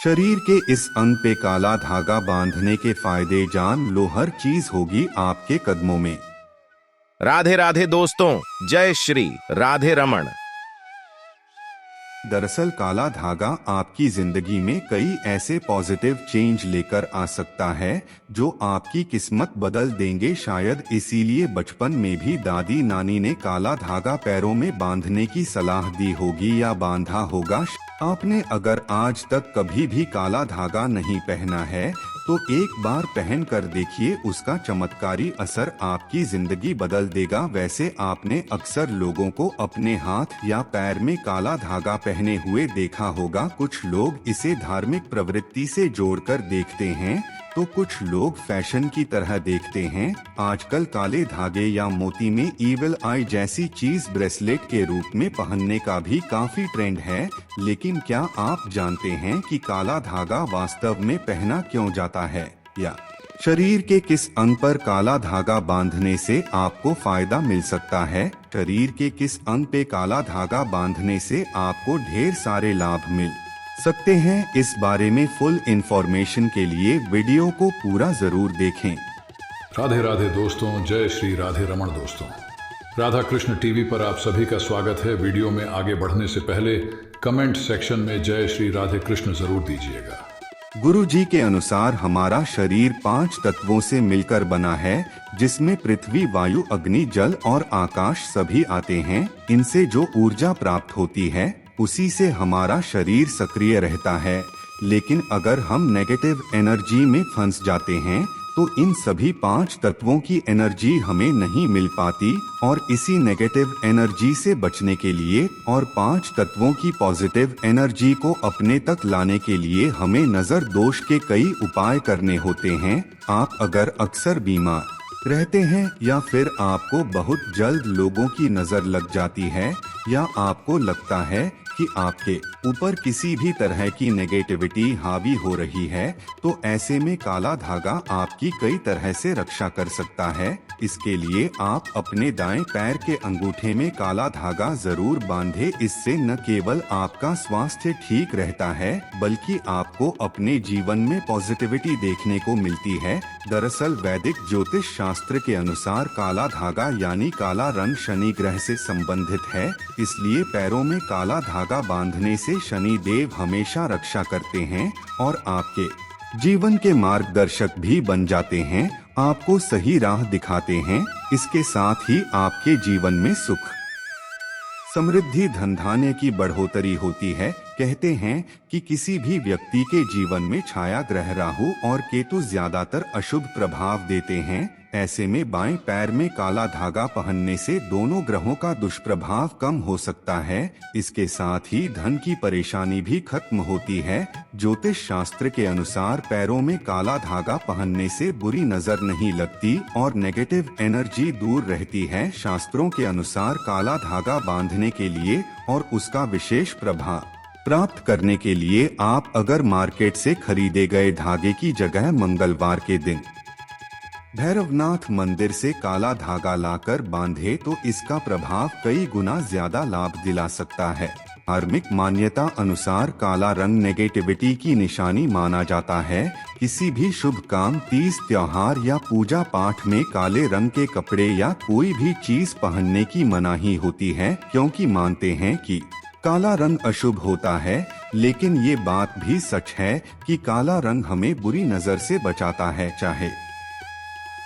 शरीर के इस अंग पे काला धागा बांधने के फायदे जान लो, हर चीज होगी आपके कदमों में। राधे राधे दोस्तों, जय श्री राधे रमण। दरअसल काला धागा आपकी जिंदगी में कई ऐसे पॉजिटिव चेंज लेकर आ सकता है जो आपकी किस्मत बदल देंगे। शायद इसीलिए बचपन में भी दादी नानी ने काला धागा पैरों में बांधने की सलाह दी होगी या बांधा होगा। आपने अगर आज तक कभी भी काला धागा नहीं पहना है तो एक बार पहन कर देखिए, उसका चमत्कारी असर आपकी जिंदगी बदल देगा। वैसे आपने अक्सर लोगों को अपने हाथ या पैर में काला धागा पहने हुए देखा होगा। कुछ लोग इसे धार्मिक प्रवृत्ति से जोड़कर देखते हैं तो कुछ लोग फैशन की तरह देखते हैं। आजकल काले धागे या मोती में ईविल आई जैसी चीज ब्रेसलेट के रूप में पहनने का भी काफी ट्रेंड है। लेकिन क्या आप जानते हैं कि काला धागा वास्तव में पहना क्यों जाता है, या शरीर के किस अंग पर काला धागा बांधने से आपको फायदा मिल सकता है? शरीर के किस अंग पे काला धागा बांधने से आपको ढेर सारे लाभ मिल सकते हैं? इस बारे में फुल इंफॉर्मेशन के लिए वीडियो को पूरा जरूर देखें। राधे राधे दोस्तों, जय श्री राधे रमण दोस्तों। राधा कृष्ण टीवी पर आप सभी का स्वागत है। वीडियो में आगे बढ़ने से पहले कमेंट सेक्शन में जय श्री राधे कृष्ण जरूर दीजिएगा। गुरु जी के अनुसार हमारा शरीर 5 तत्वों से मिलकर बना है, जिसमें पृथ्वी, वायु, अग्नि, जल और आकाश सभी आते हैं। इनसे जो ऊर्जा प्राप्त होती है उसी से हमारा शरीर सक्रिय रहता है। लेकिन अगर हम नेगेटिव एनर्जी में फंस जाते हैं तो इन सभी 5 तत्वों की एनर्जी हमें नहीं मिल पाती, और इसी नेगेटिव एनर्जी से बचने के लिए और 5 तत्वों की पॉजिटिव एनर्जी को अपने तक लाने के लिए हमें नजर दोष के कई उपाय करने होते हैं। आप अगर अक्सर बीमार रहते हैं या फिर आपको बहुत जल्द लोगों की नजर लग जाती है, या आपको लगता है कि आपके ऊपर किसी भी तरह की नेगेटिविटी हावी हो रही है, तो ऐसे में काला धागा आपकी कई तरह से रक्षा कर सकता है। इसके लिए आप अपने दाएं पैर के अंगूठे में काला धागा जरूर बांधे। इससे न केवल आपका स्वास्थ्य ठीक रहता है बल्कि आपको अपने जीवन में पॉजिटिविटी देखने को मिलती है। दरअसल वैदिक ज्योतिष शास्त्र के अनुसार काला धागा यानी काला रंग शनि ग्रह से संबंधित है, इसलिए पैरों में काला धागा बांधने से शनि देव हमेशा रक्षा करते हैं और आपके जीवन के मार्गदर्शक भी बन जाते हैं, आपको सही राह दिखाते हैं। इसके साथ ही आपके जीवन में सुख, समृद्धि, धन धान्य की बढ़ोतरी होती है। कहते हैं कि किसी भी व्यक्ति के जीवन में छाया ग्रह राहु और केतु ज्यादातर अशुभ प्रभाव देते हैं। ऐसे में बाएं पैर में काला धागा पहनने से दोनों ग्रहों का दुष्प्रभाव कम हो सकता है। इसके साथ ही धन की परेशानी भी खत्म होती है। ज्योतिष शास्त्र के अनुसार पैरों में काला धागा पहनने से बुरी नजर नहीं लगती और नेगेटिव एनर्जी दूर रहती है। शास्त्रों के अनुसार काला धागा बांधने के लिए और उसका विशेष प्रभाव प्राप्त करने के लिए आप अगर मार्केट से खरीदे गए धागे की जगह मंगलवार के दिन भैरवनाथ मंदिर से काला धागा लाकर बांधे तो इसका प्रभाव कई गुना ज्यादा लाभ दिला सकता है। धार्मिक मान्यता अनुसार काला रंग नेगेटिविटी की निशानी माना जाता है। किसी भी शुभ काम, तीज, त्योहार या पूजा पाठ में काले रंग के कपड़े या कोई भी चीज पहनने की मनाही होती है, क्योंकि मानते हैं कि काला रंग अशुभ होता है। लेकिन ये बात भी सच है कि काला रंग हमें बुरी नजर से बचाता है, चाहे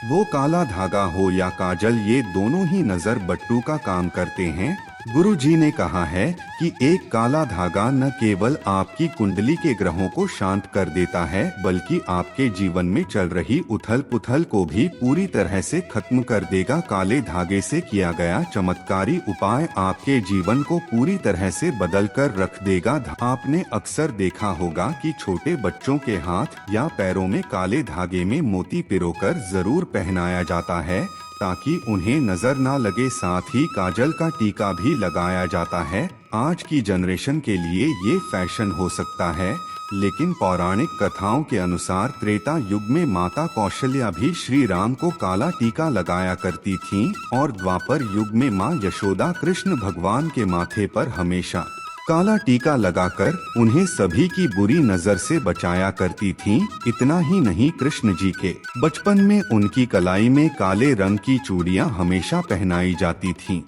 वो काला धागा हो या काजल, ये दोनों ही नजर बट्टू का काम करते हैं। गुरु जी ने कहा है कि एक काला धागा न केवल आपकी कुंडली के ग्रहों को शांत कर देता है बल्कि आपके जीवन में चल रही उथल पुथल को भी पूरी तरह से खत्म कर देगा। काले धागे से किया गया चमत्कारी उपाय आपके जीवन को पूरी तरह से बदल कर रख देगा। आपने अक्सर देखा होगा कि छोटे बच्चों के हाथ या पैरों में काले धागे में मोती पिरोकर जरूर पहनाया जाता है ताकि उन्हें नजर ना लगे। साथ ही काजल का टीका भी लगाया जाता है। आज की जनरेशन के लिए ये फैशन हो सकता है, लेकिन पौराणिक कथाओं के अनुसार त्रेता युग में माता कौशल्या भी श्री राम को काला टीका लगाया करती थीं और द्वापर युग में मां यशोदा कृष्ण भगवान के माथे पर हमेशा काला टीका लगाकर उन्हें सभी की बुरी नजर से बचाया करती थीं। इतना ही नहीं, कृष्ण जी के बचपन में उनकी कलाई में काले रंग की चूड़ियां हमेशा पहनाई जाती थीं।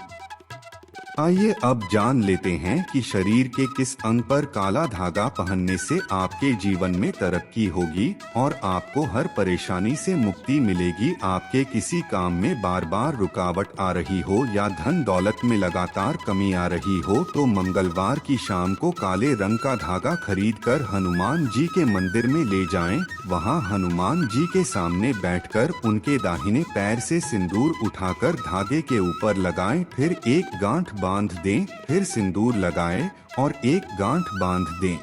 आइए अब जान लेते हैं कि शरीर के किस अंग पर काला धागा पहनने से आपके जीवन में तरक्की होगी और आपको हर परेशानी से मुक्ति मिलेगी। आपके किसी काम में बार बार रुकावट आ रही हो या धन दौलत में लगातार कमी आ रही हो तो मंगलवार की शाम को काले रंग का धागा खरीदकर हनुमान जी के मंदिर में ले जाएं। वहां हनुमान जी के सामने बैठकर उनके दाहिने पैर से सिंदूर उठाकर धागे के ऊपर लगाएं, फिर एक गांठ बांध दें, फिर सिंदूर लगाएं और एक गांठ बांध दें।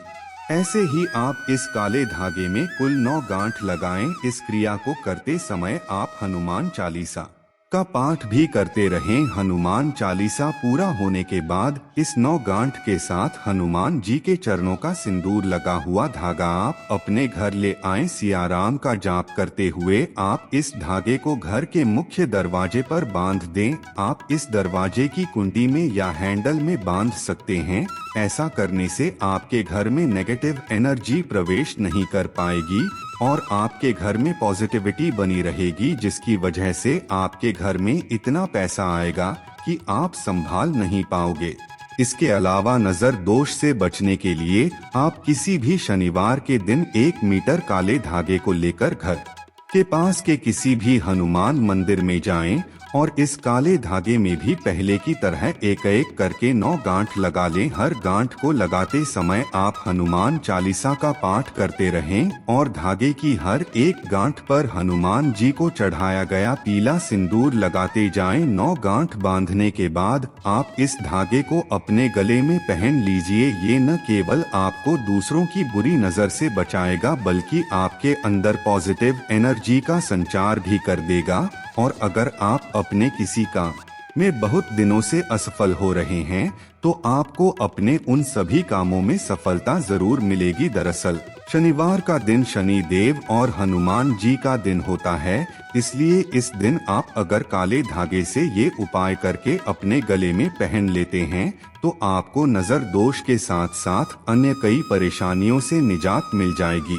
ऐसे ही आप इस काले धागे में कुल 9 गांठ लगाएं। इस क्रिया को करते समय आप हनुमान चालीसा का पाठ भी करते रहें। हनुमान चालीसा पूरा होने के बाद इस 9 गांठ के साथ हनुमान जी के चरणों का सिंदूर लगा हुआ धागा आप अपने घर ले आएं। सियाराम का जाप करते हुए आप इस धागे को घर के मुख्य दरवाजे पर बांध दें। आप इस दरवाजे की कुंडी में या हैंडल में बांध सकते हैं। ऐसा करने से आपके घर में नेगेटिव एनर्जी प्रवेश नहीं कर पाएगी और आपके घर में पॉजिटिविटी बनी रहेगी, जिसकी वजह से आपके घर में इतना पैसा आएगा कि आप संभाल नहीं पाओगे। इसके अलावा नजर दोष से बचने के लिए आप किसी भी शनिवार के दिन 1 मीटर काले धागे को लेकर घर के पास के किसी भी हनुमान मंदिर में जाएं और इस काले धागे में भी पहले की तरह एक एक करके 9 गांठ लगा लें। हर गांठ को लगाते समय आप हनुमान चालीसा का पाठ करते रहें और धागे की हर एक गांठ पर हनुमान जी को चढ़ाया गया पीला सिंदूर लगाते जाएं। 9 गांठ बांधने के बाद आप इस धागे को अपने गले में पहन लीजिए। ये न केवल आपको दूसरों की बुरी नजर से बचाएगा बल्कि आपके अंदर पॉजिटिव एनर्जी का संचार भी कर देगा। और अगर आप अपने किसी काम में बहुत दिनों से असफल हो रहे हैं तो आपको अपने उन सभी कामों में सफलता जरूर मिलेगी। दरअसल शनिवार का दिन शनि देव और हनुमान जी का दिन होता है, इसलिए इस दिन आप अगर काले धागे से ये उपाय करके अपने गले में पहन लेते हैं तो आपको नजर दोष के साथ साथ अन्य कई परेशानियों से निजात मिल जाएगी।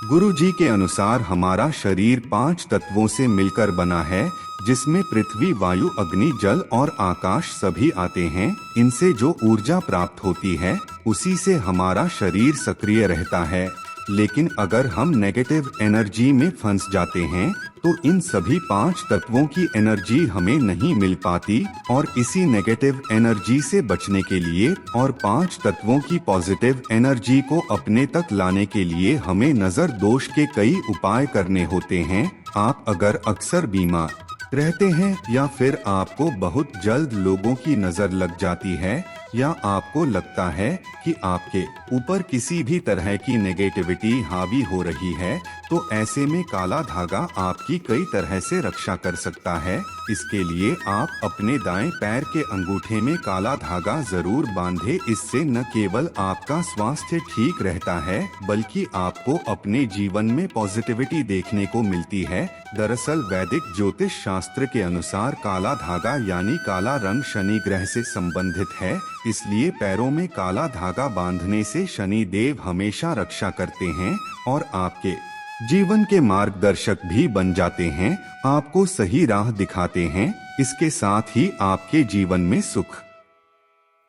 गुरु जी के अनुसार हमारा शरीर 5 तत्वों से मिलकर बना है, जिसमें पृथ्वी, वायु, अग्नि, जल और आकाश सभी आते हैं। इनसे जो ऊर्जा प्राप्त होती है उसी से हमारा शरीर सक्रिय रहता है। लेकिन अगर हम नेगेटिव एनर्जी में फंस जाते हैं तो इन सभी 5 तत्वों की एनर्जी हमें नहीं मिल पाती और इसी नेगेटिव एनर्जी से बचने के लिए और 5 तत्वों की पॉजिटिव एनर्जी को अपने तक लाने के लिए हमें नजर दोष के कई उपाय करने होते हैं। आप अगर अक्सर बीमार रहते हैं या फिर आपको बहुत जल्द लोगों की नजर लग जाती है या आपको लगता है कि आपके ऊपर किसी भी तरह की नेगेटिविटी हावी हो रही है तो ऐसे में काला धागा आपकी कई तरह से रक्षा कर सकता है। इसके लिए आप अपने दाएं पैर के अंगूठे में काला धागा जरूर बांधे। इससे न केवल आपका स्वास्थ्य ठीक रहता है बल्कि आपको अपने जीवन में पॉजिटिविटी देखने को मिलती है। दरअसल वैदिक ज्योतिष शास्त्र के अनुसार काला धागा यानी काला रंग शनि ग्रह से संबंधित है, इसलिए पैरों में काला धागा बांधने से शनि देव हमेशा रक्षा करते हैं और आपके जीवन के मार्गदर्शक भी बन जाते हैं, आपको सही राह दिखाते हैं। इसके साथ ही आपके जीवन में सुख,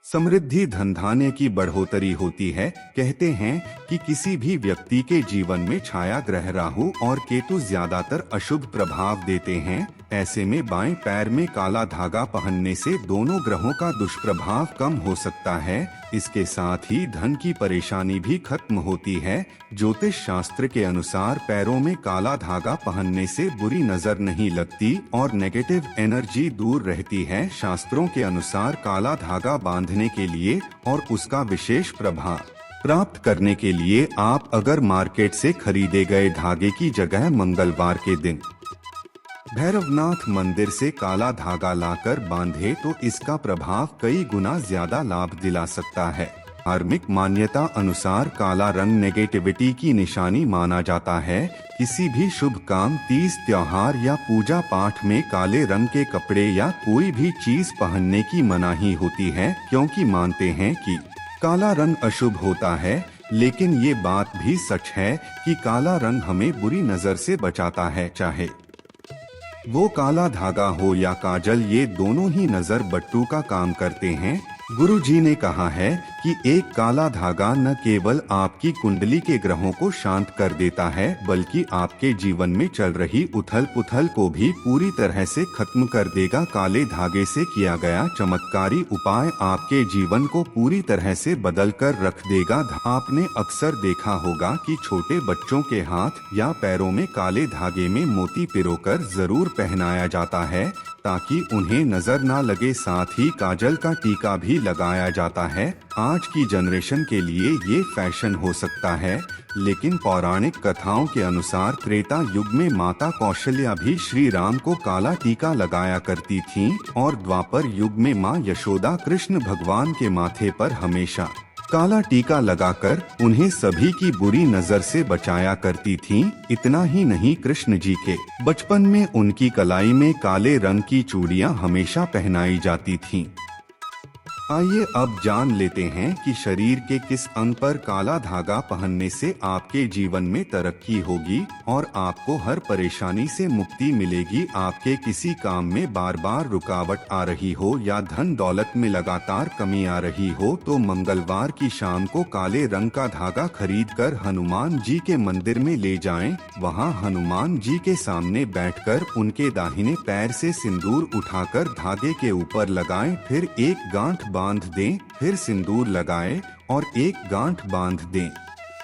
समृद्धि, धन धान्य की बढ़ोतरी होती है। कहते हैं कि किसी भी व्यक्ति के जीवन में छाया ग्रह राहु और केतु ज्यादातर अशुभ प्रभाव देते हैं। ऐसे में बाएं पैर में काला धागा पहनने से दोनों ग्रहों का दुष्प्रभाव कम हो सकता है। इसके साथ ही धन की परेशानी भी खत्म होती है। ज्योतिष शास्त्र के अनुसार पैरों में काला धागा पहनने से बुरी नजर नहीं लगती और नेगेटिव एनर्जी दूर रहती है। शास्त्रों के अनुसार काला धागा बांधने के लिए और उसका विशेष प्रभाव प्राप्त करने के लिए आप अगर मार्केट से खरीदे गए धागे की जगह मंगलवार के दिन भैरवनाथ मंदिर से काला धागा लाकर बांधे तो इसका प्रभाव कई गुना ज्यादा लाभ दिला सकता है। धार्मिक मान्यता अनुसार काला रंग नेगेटिविटी की निशानी माना जाता है। किसी भी शुभ काम, तीज त्योहार या पूजा पाठ में काले रंग के कपड़े या कोई भी चीज पहनने की मनाही होती है, क्योंकि मानते हैं कि काला रंग अशुभ होता है। लेकिन ये बात भी सच है कि काला रंग हमें बुरी नजर से बचाता है, चाहे वो काला धागा हो या काजल, ये दोनों ही नजर बट्टू का काम करते हैं। गुरु जी ने कहा है कि एक काला धागा न केवल आपकी कुंडली के ग्रहों को शांत कर देता है, बल्कि आपके जीवन में चल रही उथल पुथल को भी पूरी तरह से खत्म कर देगा। काले धागे से किया गया चमत्कारी उपाय आपके जीवन को पूरी तरह से बदल कर रख देगा। आपने अक्सर देखा होगा कि छोटे बच्चों के हाथ या पैरों में काले धागे में मोती पिरोकर जरूर पहनाया जाता है, ताकि उन्हें नजर ना लगे। साथ ही काजल का टीका भी लगाया जाता है। आज की जनरेशन के लिए ये फैशन हो सकता है, लेकिन पौराणिक कथाओं के अनुसार त्रेता युग में माता कौशल्या भी श्री राम को काला टीका लगाया करती थीं, और द्वापर युग में मां यशोदा कृष्ण भगवान के माथे पर हमेशा काला टीका लगाकर उन्हें सभी की बुरी नजर से बचाया करती थीं। इतना ही नहीं, कृष्ण जी के बचपन में उनकी कलाई में काले रंग की चूड़ियां हमेशा पहनाई जाती थीं। आइए अब जान लेते हैं कि शरीर के किस अंग पर काला धागा पहनने से आपके जीवन में तरक्की होगी और आपको हर परेशानी से मुक्ति मिलेगी। आपके किसी काम में बार बार रुकावट आ रही हो या धन दौलत में लगातार कमी आ रही हो, तो मंगलवार की शाम को काले रंग का धागा खरीदकर हनुमान जी के मंदिर में ले जाएं। वहां हनुमान जी के सामने बैठकर उनके दाहिने पैर से सिंदूर उठाकर धागे के ऊपर लगाएं, फिर एक गांठ बांध दें, फिर सिंदूर लगाएं और एक गांठ बांध दें।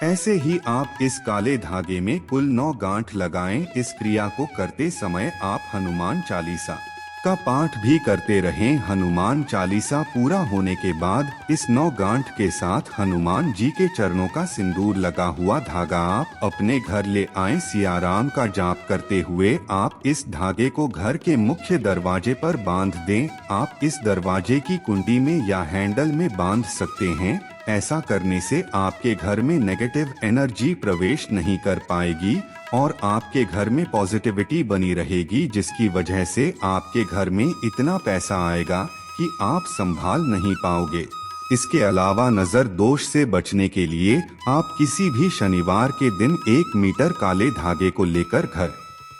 ऐसे ही आप इस काले धागे में कुल 9 गांठ लगाएं। इस क्रिया को करते समय आप हनुमान चालीसा का पाठ भी करते रहें। हनुमान चालीसा पूरा होने के बाद इस 9 गांठ के साथ हनुमान जी के चरणों का सिंदूर लगा हुआ धागा आप अपने घर ले आएं। सियाराम का जाप करते हुए आप इस धागे को घर के मुख्य दरवाजे पर बांध दें। आप इस दरवाजे की कुंडी में या हैंडल में बांध सकते हैं। ऐसा करने से आपके घर में नेगेटिव एनर्जी प्रवेश नहीं कर पाएगी और आपके घर में पॉजिटिविटी बनी रहेगी, जिसकी वजह से आपके घर में इतना पैसा आएगा कि आप संभाल नहीं पाओगे। इसके अलावा नजर दोष से बचने के लिए आप किसी भी शनिवार के दिन 1 मीटर काले धागे को लेकर घर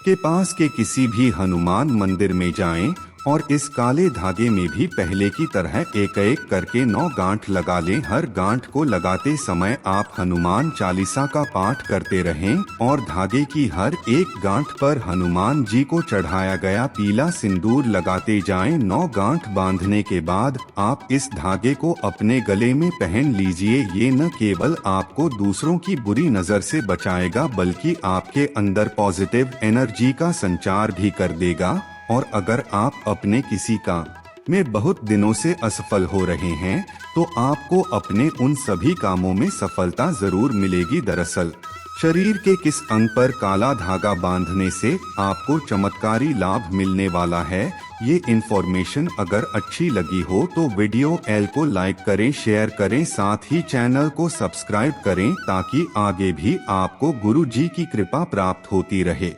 के पास के किसी भी हनुमान मंदिर में जाएं और इस काले धागे में भी पहले की तरह एक एक करके 9 गांठ लगा लें। हर गांठ को लगाते समय आप हनुमान चालीसा का पाठ करते रहें और धागे की हर एक गांठ पर हनुमान जी को चढ़ाया गया पीला सिंदूर लगाते जाएं। 9 गांठ बांधने के बाद आप इस धागे को अपने गले में पहन लीजिए। ये न केवल आपको दूसरों की बुरी नजर से बचाएगा, बल्कि आपके अंदर पॉजिटिव एनर्जी का संचार भी कर देगा। और अगर आप अपने किसी काम में बहुत दिनों से असफल हो रहे हैं, तो आपको अपने उन सभी कामों में सफलता जरूर मिलेगी। दरअसल शरीर के किस अंग पर काला धागा बांधने से आपको चमत्कारी लाभ मिलने वाला है, ये इन्फॉर्मेशन अगर अच्छी लगी हो तो वीडियो को लाइक करें, शेयर करें, साथ ही चैनल को सब्सक्राइब करें, ताकि आगे भी आपको गुरु जी की कृपा प्राप्त होती रहे।